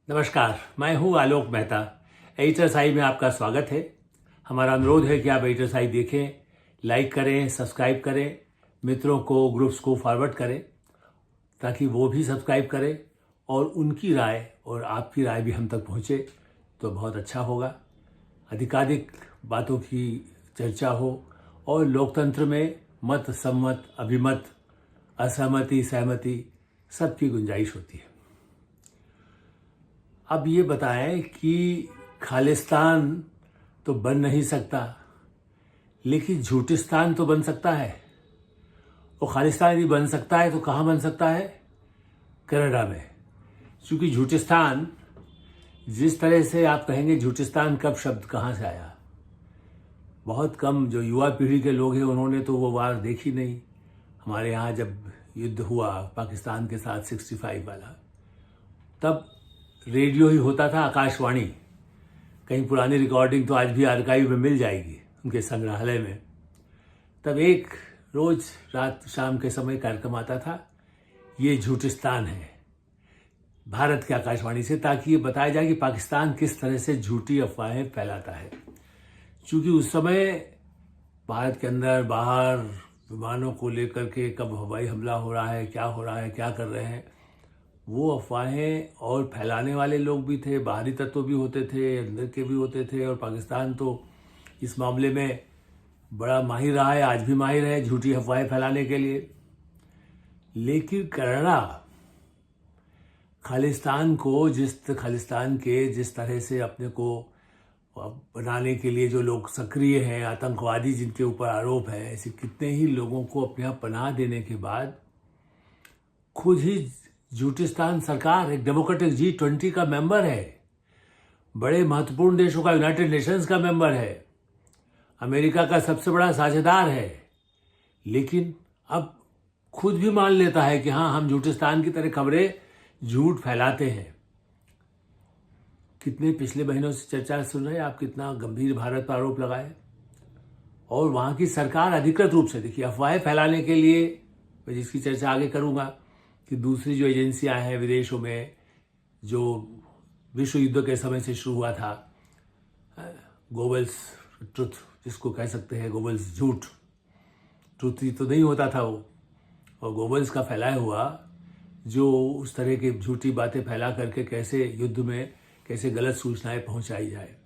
नमस्कार, मैं हूं आलोक मेहता। एडिटर्स आई में आपका स्वागत है। हमारा अनुरोध है कि आप एडिटर्स आई देखें, लाइक करें, सब्सक्राइब करें, मित्रों को, ग्रुप्स को फॉरवर्ड करें ताकि वो भी सब्सक्राइब करें और उनकी राय और आपकी राय भी हम तक पहुंचे तो बहुत अच्छा होगा। अधिकाधिक बातों की चर्चा हो और लोकतंत्र में मत, सम्मत, अभिमत, असहमति, सहमति सबकी गुंजाइश होती है। अब ये बताएं कि खालिस्तान तो बन नहीं सकता, लेकिन झूठिस्तान तो बन सकता है। और खालिस्तान यदि बन सकता है तो कहाँ बन सकता है? कनाडा में। क्योंकि झूठिस्तान, जिस तरह से आप कहेंगे झूठिस्तान कब शब्द कहाँ से आया, बहुत कम जो युवा पीढ़ी के लोग हैं उन्होंने तो वो वार देखी नहीं। हमारे यहाँ जब युद्ध हुआ पाकिस्तान के साथ 65 वाला, तब रेडियो ही होता था, आकाशवाणी। कहीं पुरानी रिकॉर्डिंग तो आज भी आर्काइव में मिल जाएगी उनके संग्रहालय में। तब एक रोज रात शाम के समय कार्यक्रम आता था, ये झूठिस्तान है, भारत के आकाशवाणी से, ताकि ये बताया जाए कि पाकिस्तान किस तरह से झूठी अफवाहें फैलाता है। क्योंकि उस समय भारत के अंदर बाहर विमानों को लेकर के कब हवाई हमला हो रहा है, क्या हो रहा है, क्या कर रहे हैं, वो अफवाहें और फैलाने वाले लोग भी थे, बाहरी तत्व भी होते थे, अंदर के भी होते थे। और पाकिस्तान तो इस मामले में बड़ा माहिर रहा है, आज भी माहिर है झूठी अफवाहें फैलाने के लिए। लेकिन कनाडा खालिस्तान के जिस तरह से अपने को बनाने के लिए जो लोग सक्रिय हैं, आतंकवादी जिनके ऊपर आरोप है, ऐसे कितने ही लोगों को अपने यहाँ पनाह देने के बाद खुद ही झूठिस्तान सरकार एक डेमोक्रेटिक G20 का मेंबर है, बड़े महत्वपूर्ण देशों का यूनाइटेड नेशंस का मेंबर है, अमेरिका का सबसे बड़ा साझेदार है, लेकिन अब खुद भी मान लेता है कि हाँ, हम झूठिस्तान की तरह खबरें झूठ फैलाते हैं। कितने पिछले महीनों से चर्चा सुन रहे हैं आप, कितना गंभीर भारत पर आरोप लगाए। और वहां की सरकार अधिकृत रूप से, देखिए, अफवाहें फैलाने के लिए, मैं जिसकी चर्चा आगे करूंगा, कि दूसरी जो एजेंसियां हैं विदेशों में, जो विश्व युद्ध के समय से शुरू हुआ था, गोबल्स ट्रुथ जिसको कह सकते हैं, गोबल्स झूठ, ट्रुथ तो नहीं होता था वो, और गोबल्स का फैलाया हुआ जो उस तरह की झूठी बातें फैला करके कैसे युद्ध में कैसे गलत सूचनाएं पहुंचाई जाए,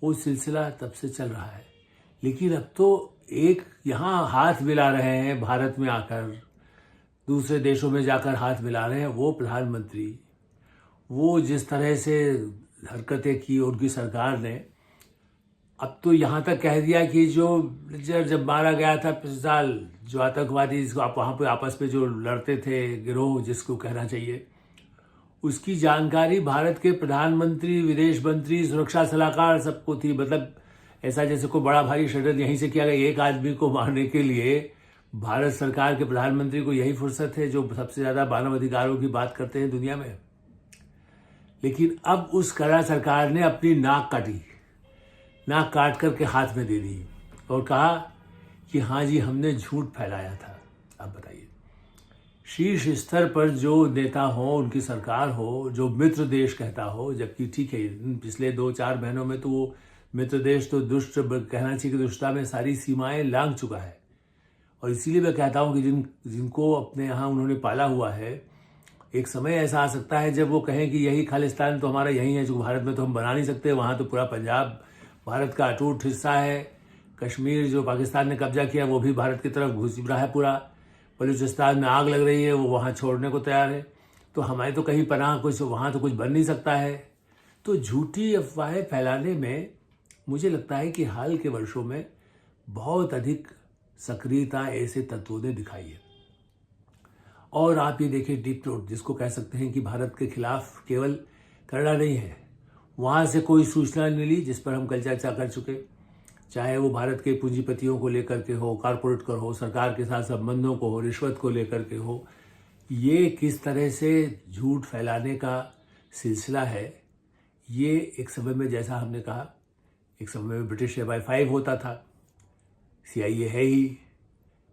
वो सिलसिला तब से चल रहा है। लेकिन अब तो एक यहाँ हाथ मिला रहे हैं, भारत में आकर, दूसरे देशों में जाकर हाथ मिला रहे हैं वो प्रधानमंत्री। वो जिस तरह से हरकतें की उनकी सरकार ने, अब तो यहाँ तक कह दिया कि जो जब मारा गया था पिछले साल, जो आतंकवादी जिसको आप वहाँ पे आपस में जो लड़ते थे, गिरोह जिसको कहना चाहिए, उसकी जानकारी भारत के प्रधानमंत्री, विदेश मंत्री, सुरक्षा सलाहकार सबको थी। मतलब ऐसा जैसे कोई बड़ा भारी षड्यंत्र यहीं से किया गया, एक आदमी को मारने के लिए भारत सरकार के प्रधानमंत्री को यही फुर्सत है जो सबसे ज्यादा मानव अधिकारों की बात करते हैं दुनिया में। लेकिन अब उस कनाडा सरकार ने अपनी नाक काटी, नाक काट करके हाथ में दे दी और कहा कि हाँ जी, हमने झूठ फैलाया था। अब बताइए, शीर्ष स्तर पर जो नेता हो, उनकी सरकार हो, जो मित्र देश कहता हो, जबकि ठीक है पिछले 2-4 महीनों में तो वो मित्र देश तो दुष्ट कहना चाहिए कि दुष्टता में सारी सीमाएं लांघ चुका है। और इसीलिए मैं कहता हूं कि जिनको अपने यहाँ उन्होंने पाला हुआ है, एक समय ऐसा आ सकता है जब वो कहें कि यही खालिस्तान तो हमारा यही है, जो भारत में तो हम बना नहीं सकते, वहां तो पूरा पंजाब भारत का अटूट हिस्सा है, कश्मीर जो पाकिस्तान ने कब्जा किया वो भी भारत की तरफ घुस रहा है पूरा, बलूचिस्तान में आग लग रही है, वो वहां छोड़ने को तैयार है, तो हमारे तो कहीं पनाह कुछ वहां तो कुछ बन नहीं सकता है। तो झूठी अफवाहें फैलाने में मुझे लगता है कि हाल के वर्षों में बहुत अधिक सक्रियता ऐसे तत्वों ने दिखाई है। और आप ये देखिए, डीप थ्रोट जिसको कह सकते हैं कि भारत के खिलाफ केवल कनाडा नहीं है, वहां से कोई सूचना मिली जिस पर हम कल चर्चा कर चुके, चाहे वो भारत के पूंजीपतियों को लेकर के हो, कारपोरेट कर हो, सरकार के साथ संबंधों को हो, रिश्वत को लेकर के हो, ये किस तरह से झूठ फैलाने का सिलसिला है। ये एक समय में, जैसा हमने कहा, एक समय में ब्रिटिश MI5 होता था, CIA है ही,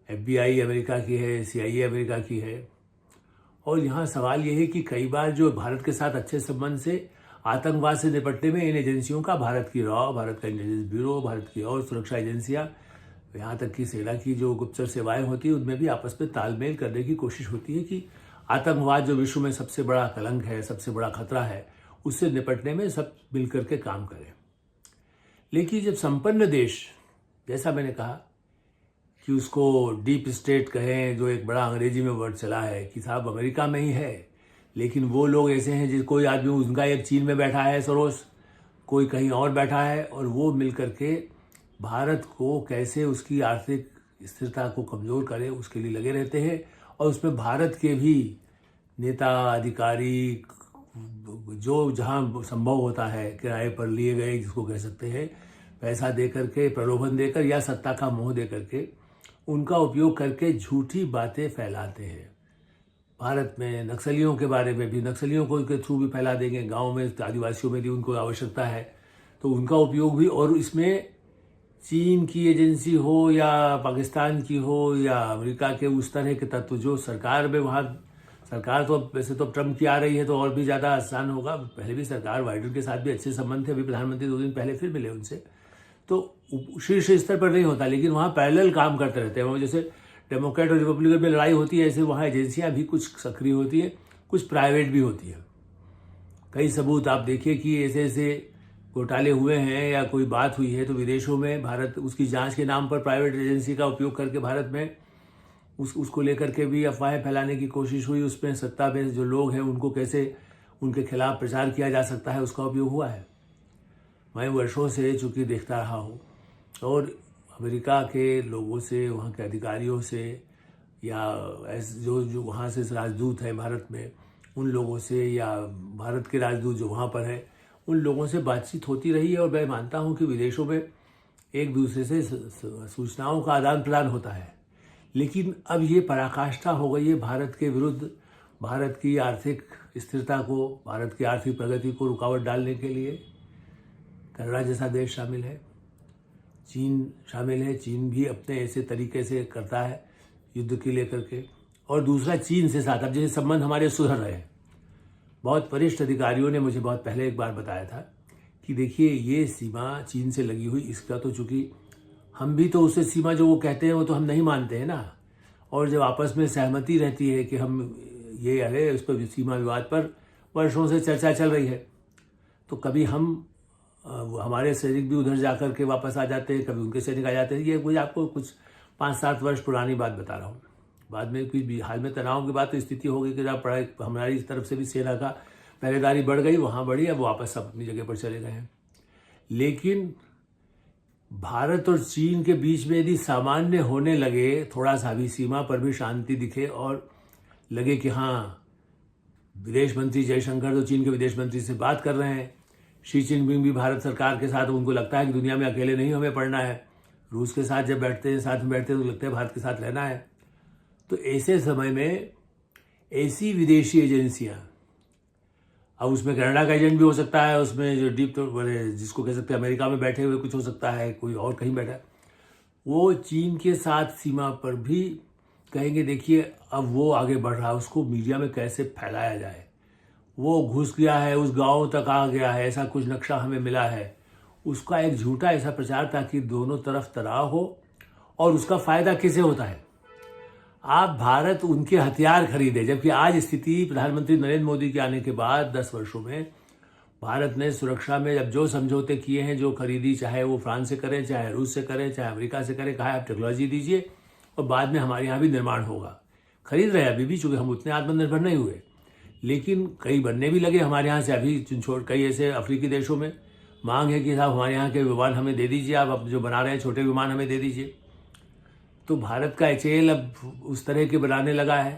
FBI अमेरिका की है, CIA अमेरिका की है, और यहाँ सवाल ये है कि कई बार जो भारत के साथ अच्छे संबंध से आतंकवाद से निपटने में इन एजेंसियों का, भारत की रॉ, भारत का इंटेलिजेंस ब्यूरो, भारत की और सुरक्षा एजेंसियां, यहाँ तक कि सेना की जो गुप्तचर सेवाएं होती है, उनमें भी आपस में तालमेल करने की कोशिश होती है कि आतंकवाद जो विश्व में सबसे बड़ा कलंक है, सबसे बड़ा खतरा है, उससे निपटने में सब मिलकर के काम करें। लेकिन जब संपन्न देश, जैसा मैंने कहा कि उसको डीप स्टेट कहें, जो एक बड़ा अंग्रेजी में वर्ड चला है कि साहब अमेरिका में ही है, लेकिन वो लोग ऐसे हैं जिस कोई आदमी, उनका एक चीन में बैठा है सरोस, कोई कहीं और बैठा है, और वो मिल करके भारत को कैसे उसकी आर्थिक स्थिरता को कमज़ोर करे उसके लिए लगे रहते हैं। और उसमें भारत के भी नेता, अधिकारी, जो जहाँ संभव होता है किराए पर लिए गए, जिसको कह सकते हैं, पैसा दे करके, प्रलोभन देकर या सत्ता का मोह दे करके उनका उपयोग करके झूठी बातें फैलाते हैं। भारत में नक्सलियों के बारे में भी, नक्सलियों को के थ्रू भी फैला देंगे, गांव में आदिवासियों में भी उनको आवश्यकता है तो उनका उपयोग भी। और इसमें चीन की एजेंसी हो या पाकिस्तान की हो या अमेरिका के उस तरह के तत्व जो सरकार में, वहाँ सरकार तो वैसे तो ट्रम्प की आ रही है तो और भी ज़्यादा आसान होगा, पहले भी सरकार बाइडेन के साथ भी अच्छे संबंध थे, अभी प्रधानमंत्री 2 दिन पहले फिर मिले उनसे, तो शीर्ष स्तर पर नहीं होता, लेकिन वहाँ पैरेलल काम करते रहते हैं। वो जैसे डेमोक्रेट और रिपब्लिकन में लड़ाई होती है, ऐसे वहाँ एजेंसियाँ भी कुछ सक्रिय होती है, कुछ प्राइवेट भी होती है। कई सबूत आप देखिए कि ऐसे ऐसे घोटाले हुए हैं या कोई बात हुई है तो विदेशों में भारत उसकी जांच के नाम पर प्राइवेट एजेंसी का उपयोग करके भारत में उसको लेकर के भी अफवाहें फैलाने की कोशिश हुई। उसमें सत्ता में जो लोग हैं उनको कैसे उनके खिलाफ प्रचार किया जा सकता है, उसका उपयोग हुआ है। मैं वर्षों से चूंकि देखता रहा हूँ और अमेरिका के लोगों से, वहाँ के अधिकारियों से या जो वहाँ से राजदूत हैं भारत में, उन लोगों से या भारत के राजदूत जो वहाँ पर है, उन लोगों से बातचीत होती रही है। और मैं मानता हूँ कि विदेशों में एक दूसरे से सूचनाओं का आदान प्रदान होता है। लेकिन अब ये पराकाष्ठा हो गई है भारत के विरुद्ध, भारत की आर्थिक स्थिरता को, भारत की आर्थिक प्रगति को रुकावट डालने के लिए कनाडा जैसा देश शामिल है, चीन शामिल है। चीन भी अपने ऐसे तरीके से करता है युद्ध के लेकर के। और दूसरा चीन से साथ अब जैसे संबंध हमारे सुधर रहे हैं। बहुत वरिष्ठ अधिकारियों ने मुझे बहुत पहले एक बार बताया था कि देखिए ये सीमा चीन से लगी हुई, इसका तो चूंकि हम भी तो उससे सीमा जो वो कहते हैं वो तो हम नहीं मानते हैं ना। और जब आपस में सहमति रहती है कि हम ये है, उस पर सीमा विवाद पर वर्षों से चर्चा चल रही है, तो कभी हम हमारे सैनिक भी उधर जाकर के वापस आ जाते हैं, कभी उनके सैनिक आ जाते हैं। ये मुझे आपको कुछ 5-7 वर्ष पुरानी बात बता रहा हूँ। बाद में कुछ हाल में तनाव की बात तो स्थिति हो गई कि जब पढ़ाई हमारी तरफ से भी सेना का पहरेदारी बढ़ गई, वहाँ बढ़ी, अब वापस सब अपनी जगह पर चले गए हैं। लेकिन भारत और चीन के बीच में यदि सामान्य होने लगे, थोड़ा सा भी सीमा पर भी शांति दिखे और लगे कि हाँ, विदेश मंत्री जयशंकर तो चीन के विदेश मंत्री से बात कर रहे हैं, शी जिनपिंग भी भारत सरकार के साथ, उनको लगता है कि दुनिया में अकेले नहीं हमें पड़ना है, रूस के साथ जब बैठते हैं, साथ में बैठते हैं तो लगता है भारत के साथ रहना है। तो ऐसे समय में ऐसी विदेशी एजेंसियां, अब उसमें कनाडा का एजेंट भी हो सकता है, उसमें जो डीप जिसको कह सकते हैं अमेरिका में बैठे हुए कुछ हो सकता है, कोई और कहीं बैठा है, वो चीन के साथ सीमा पर भी कहेंगे देखिए अब वो आगे बढ़ रहा है, उसको मीडिया में कैसे फैलाया जाए, वो घुस गया है, उस गांव तक आ गया है, ऐसा कुछ नक्शा हमें मिला है, उसका एक झूठा ऐसा प्रचार ताकि दोनों तरफ तनाव हो। और उसका फायदा किसे होता है? आप भारत उनके हथियार खरीदे, जबकि आज स्थिति प्रधानमंत्री नरेंद्र मोदी के आने के बाद 10 वर्षों में भारत ने सुरक्षा में अब जो समझौते किए हैं, जो खरीदी, चाहे वो फ्रांस से करें, चाहे रूस से करें, चाहे अमेरिका से करें, कहा आप टेक्नोलॉजी दीजिए और बाद में हमारे यहाँ भी निर्माण होगा। खरीद रहे हैं अभी भी, चूंकि हम उतने आत्मनिर्भर नहीं हुए, लेकिन कई बनने भी लगे हमारे यहाँ से। अभी छोड़ कई ऐसे अफ्रीकी देशों में मांग है कि साहब हमारे यहाँ के विमान हमें दे दीजिए, आप अब जो बना रहे हैं छोटे विमान हमें दे दीजिए। तो भारत का HAL अब उस तरह के बनाने लगा है,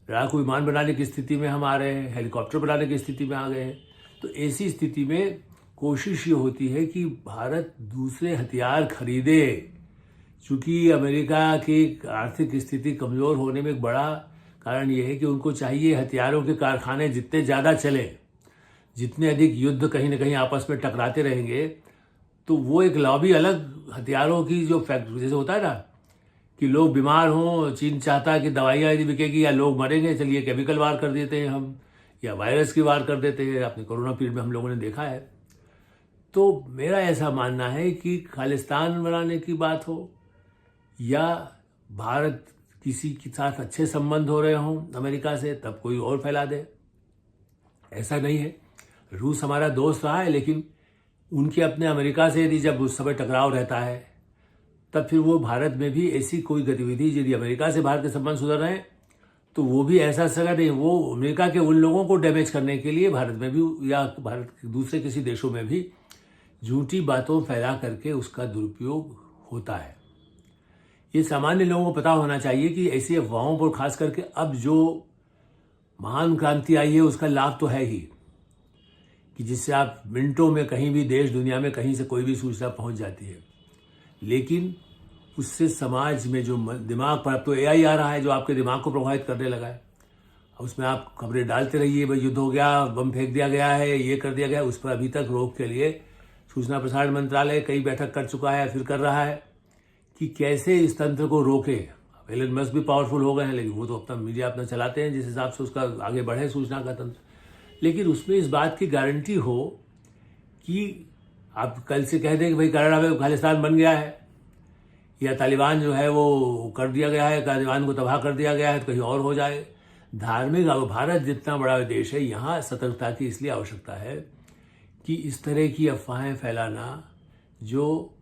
लड़ाकू विमान बनाने की स्थिति में हम आ रहे हैं, हेलीकॉप्टर बनाने की स्थिति में आ गए हैं। तो ऐसी स्थिति में कोशिश ये होती है कि भारत दूसरे हथियार खरीदे, चूँकि अमेरिका की आर्थिक स्थिति कमज़ोर होने में एक बड़ा कारण ये है कि उनको चाहिए हथियारों के कारखाने जितने ज़्यादा चले, जितने अधिक युद्ध कहीं ना कहीं आपस में टकराते रहेंगे, तो वो एक लॉबी अलग हथियारों की जो फैक्ट्री, जैसे होता है ना कि लोग बीमार हों, चीन चाहता है कि दवाइयाँ यदि बिकेगी या लोग मरेंगे, चलिए केमिकल वार कर देते हैं हम, या वायरस की वार कर देते हैं। अपने कोरोना पीरियड में हम लोगों ने देखा है। तो मेरा ऐसा मानना है कि खालिस्तान बनाने की बात हो या भारत किसी के साथ अच्छे संबंध हो रहे हों अमेरिका से, तब कोई और फैला दे, ऐसा नहीं है। रूस हमारा दोस्त रहा है, लेकिन उनके अपने अमेरिका से यदि जब उस समय टकराव रहता है, तब फिर वो भारत में भी ऐसी कोई गतिविधि, यदि अमेरिका से भारत के संबंध सुधर रहे हैं तो वो भी ऐसा सगा नहीं, वो अमेरिका के उन लोगों को डैमेज करने के लिए भारत में भी या भारत के दूसरे किसी देशों में भी झूठी बातों फैला करके उसका दुरुपयोग होता है। ये सामान्य लोगों को पता होना चाहिए कि ऐसी अफवाहों पर खास करके अब जो महान क्रांति आई है उसका लाभ तो है ही, कि जिससे आप मिनटों में कहीं भी देश दुनिया में कहीं से कोई भी सूचना पहुंच जाती है। लेकिन उससे समाज में जो दिमाग पर, अब तो एआई आ रहा है जो आपके दिमाग को प्रभावित करने लगा है। उसमें आप खबरें डालते रहिए, भाई युद्ध हो गया, बम फेंक दिया गया है, ये कर दिया गया है। उस पर अभी तक रोक के लिए सूचना प्रसारण मंत्रालय कई बैठक कर चुका है, फिर कर रहा है कि कैसे इस तंत्र को रोके। एलन मस्क भी पावरफुल हो गए हैं, लेकिन वो तो अपना मीडिया अपना चलाते हैं जिस हिसाब से उसका आगे बढ़े सूचना का तंत्र। लेकिन उसमें इस बात की गारंटी हो कि आप कल से कह दें कि भाई कनाडा में खालिस्तान बन गया है, या तालिबान जो है वो कर दिया गया है, तालिबान को तबाह कर दिया गया है, तो कहीं और हो जाए। धार्मिक, भारत जितना बड़ा देश है, यहाँ सतर्कता की इसलिए आवश्यकता है कि इस तरह की अफवाहें फैलाना जो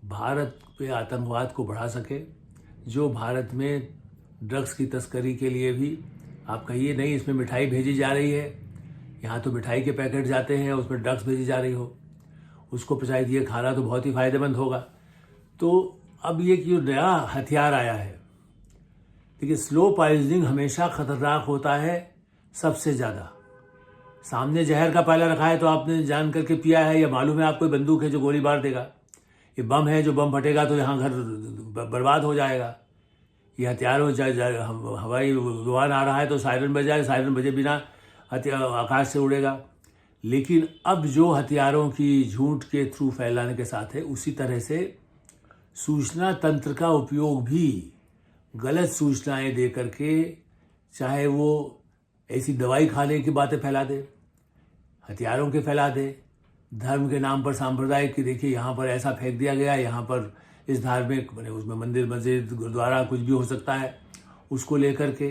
भारत पे आतंकवाद को बढ़ा सके, जो भारत में ड्रग्स की तस्करी के लिए भी, आप कहिए नहीं इसमें मिठाई भेजी जा रही है, यहाँ तो मिठाई के पैकेट जाते हैं, उसमें ड्रग्स भेजी जा रही हो, उसको पचाई दिए खाना तो बहुत ही फायदेमंद होगा। तो अब ये जो नया हथियार आया है, देखिए स्लो पॉइजनिंग हमेशा खतरनाक होता है सबसे ज़्यादा। सामने जहर का प्याला रखा है तो आपने जान करके पिया है, या मालूम है आपको बंदूक है जो गोली मार देगा, ये बम है जो बम फटेगा तो यहाँ घर बर्बाद हो जाएगा, ये हथियार हो जाए, हवाई विमान आ रहा है तो सायरन बजाए, सायरन बजे बिना हथियार आकाश से उड़ेगा। लेकिन अब जो हथियारों की झूठ के थ्रू फैलाने के साथ है, उसी तरह से सूचना तंत्र का उपयोग भी गलत सूचनाएं दे करके, चाहे वो ऐसी दवाई खाने की बातें फैला दे, हथियारों के फैला दे, धर्म के नाम पर सांप्रदायिक की, देखिए यहाँ पर ऐसा फेंक दिया गया, यहाँ पर इस धार्मिक मैंने उसमें मंदिर मस्जिद गुरुद्वारा कुछ भी हो सकता है, उसको लेकर के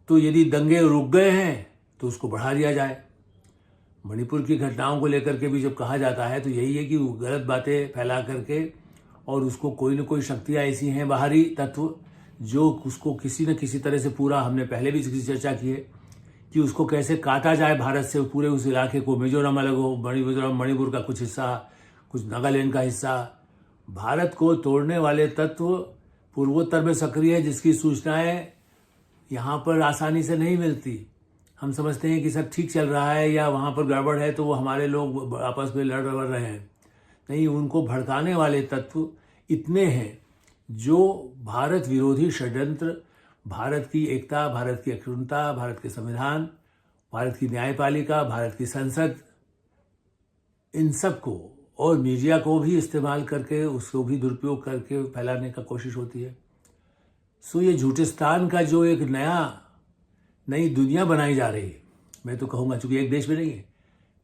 तो यदि दंगे रुक गए हैं तो उसको बढ़ा दिया जाए। मणिपुर की घटनाओं को लेकर के भी जब कहा जाता है तो यही है कि गलत बातें फैला करके, और उसको कोई न कोई शक्तियाँ ऐसी हैं बाहरी तत्व जो उसको किसी न किसी तरह से पूरा, हमने पहले भी इसकी चर्चा की है कि उसको कैसे काटा जाए भारत से, पूरे उस इलाके को। मिजोरम अलग हो, मणिपुर का कुछ हिस्सा, कुछ नागालैंड का हिस्सा। भारत को तोड़ने वाले तत्व पूर्वोत्तर में सक्रिय है, जिसकी सूचनाएं यहाँ पर आसानी से नहीं मिलती। हम समझते हैं कि सब ठीक चल रहा है या वहाँ पर गड़बड़ है तो वो हमारे लोग आपस में लड़ रहे हैं। नहीं, उनको भड़काने वाले तत्व इतने हैं जो भारत विरोधी षड्यंत्र, भारत की एकता, भारत की अखंडता, भारत के संविधान, भारत की न्यायपालिका, भारत की संसद, इन सब को और मीडिया को भी इस्तेमाल करके, उसको भी दुरुपयोग करके फैलाने का कोशिश होती है। सो ये झूठिस्तान का जो एक नई दुनिया बनाई जा रही है, मैं तो कहूँगा, चूंकि एक देश में नहीं है,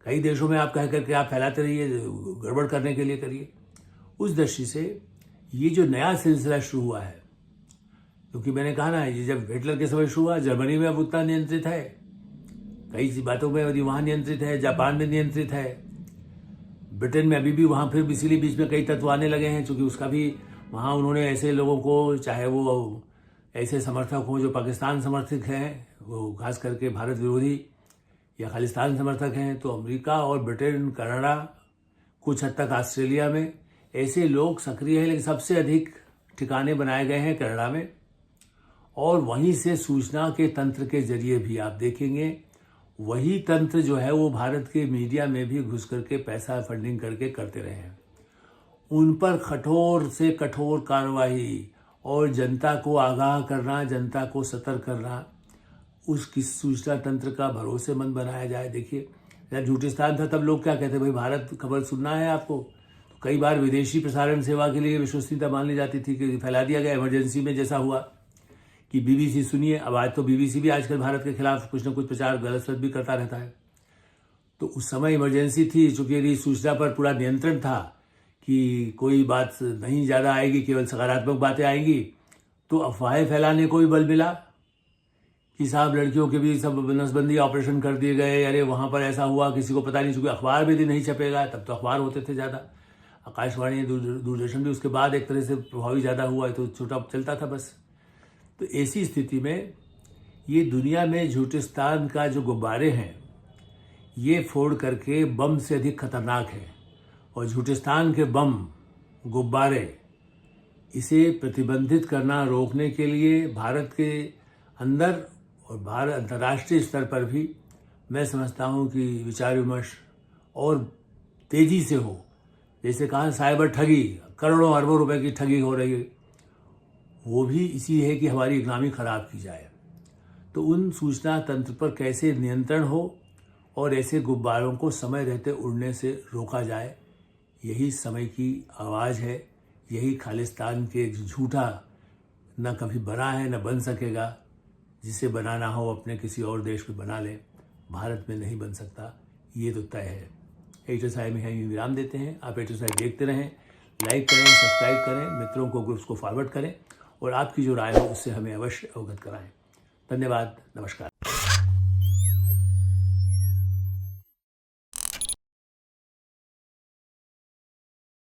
कई देशों में आप कह करके आप फैलाते रहिए, गड़बड़ करने के लिए करिए। उस दृष्टि से ये जो नया सिलसिला शुरू हुआ है, क्योंकि मैंने कहा ना, ये जब हिटलर के समय शुरू हुआ, जर्मनी में अब उतना नियंत्रित है, कई बातों में अभी वहाँ नियंत्रित है, जापान में नियंत्रित है, ब्रिटेन में अभी भी वहाँ फिर इसीलिए बीच में कई तत्व आने लगे हैं, क्योंकि उसका भी वहाँ उन्होंने ऐसे लोगों को, चाहे वो ऐसे समर्थक हों जो पाकिस्तान समर्थक हैं, वो खास करके भारत विरोधी या खालिस्तान समर्थक हैं, तो अमेरिका और ब्रिटेन, कनाडा, कुछ हद तक ऑस्ट्रेलिया में ऐसे लोग सक्रिय हैं। लेकिन सबसे अधिक ठिकाने बनाए गए हैं कनाडा में, और वहीं से सूचना के तंत्र के जरिए भी आप देखेंगे वही तंत्र जो है वो भारत के मीडिया में भी घुस करके पैसा फंडिंग करके करते रहे हैं। उन पर कठोर से कठोर कार्रवाई और जनता को आगाह करना, जनता को सतर्क करना, उसकी सूचना तंत्र का भरोसेमंद बनाया जाए। देखिए, जब झूठिस्तान था तब लोग क्या कहते, भाई भारत खबर सुनना है आपको, कई बार विदेशी प्रसारण सेवा के लिए विश्वसनीयता मान ली जाती थी कि फैला दिया गया इमरजेंसी में, जैसा हुआ कि बीबीसी सुनिए। अब आज तो बीबीसी भी आजकल भारत के खिलाफ कुछ न कुछ प्रचार गलत सलत भी करता रहता है। तो उस समय इमरजेंसी थी, चूंकि यदि सूचना पर पूरा नियंत्रण था कि कोई बात नहीं ज़्यादा आएगी, केवल सकारात्मक बातें आएंगी, तो अफवाहें फैलाने को भी बल मिला कि साहब लड़कियों के भी सब नसबंदी ऑपरेशन कर दिए गए, अरे वहाँ पर ऐसा हुआ, किसी को पता नहीं, चूंकि अखबार भी नहीं छपेगा, तब तो अखबार होते थे ज़्यादा, आकाशवाणी दूरदर्शन भी उसके बाद एक तरह से प्रभावी ज़्यादा हुआ, तो छोटा चलता था बस। तो ऐसी स्थिति में ये दुनिया में झूठिस्तान का जो गुब्बारे हैं ये फोड़ करके बम से अधिक खतरनाक है, और झूठिस्तान के बम गुब्बारे इसे प्रतिबंधित करना, रोकने के लिए भारत के अंदर और भारत अंतर्राष्ट्रीय स्तर पर भी मैं समझता हूँ कि विचार विमर्श और तेजी से हो। जैसे कहा साइबर ठगी, करोड़ों अरबों रुपए की ठगी हो रही है, वो भी इसी है कि हमारी इकनॉमी खराब की जाए। तो उन सूचना तंत्र पर कैसे नियंत्रण हो और ऐसे गुब्बारों को समय रहते उड़ने से रोका जाए, यही समय की आवाज़ है। यही खालिस्तान के झूठा न कभी बना है न बन सकेगा। जिसे बनाना हो अपने किसी और देश में बना ले, भारत में नहीं बन सकता, ये तो तय है। एडिटर साहब में यहीं विराम देते हैं। आप एडिटर साहब देखते रहें, लाइक करें, सब्सक्राइब करें, मित्रों को, ग्रुप्स को फॉरवर्ड करें, और आपकी जो राय हो उससे हमें अवश्य अवगत कराएं। धन्यवाद, नमस्कार।